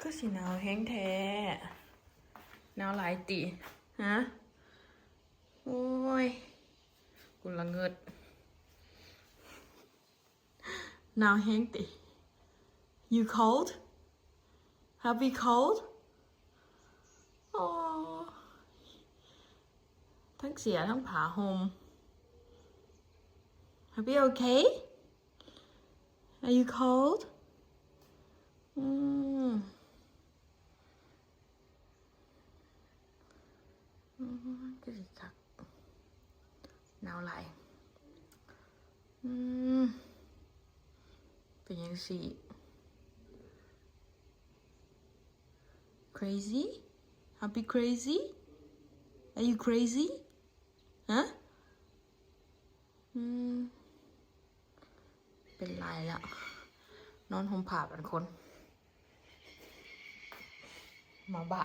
คือสิหนาวแฮงแท้หนาวหลายติฮะโอ้ยกูละเงิดหนาวแฮงติ You cold? Happy cold? อ๋อทั้งเสียทั้งผ้าห่ม Happy okay? Are you cold? ก็สิคักหนาวหลายเป็นยังสิ Crazy? Happy crazy? Are you crazy? ฮะเป็นไรแล้วนอนห่มผ้าเป็นคนมาบะ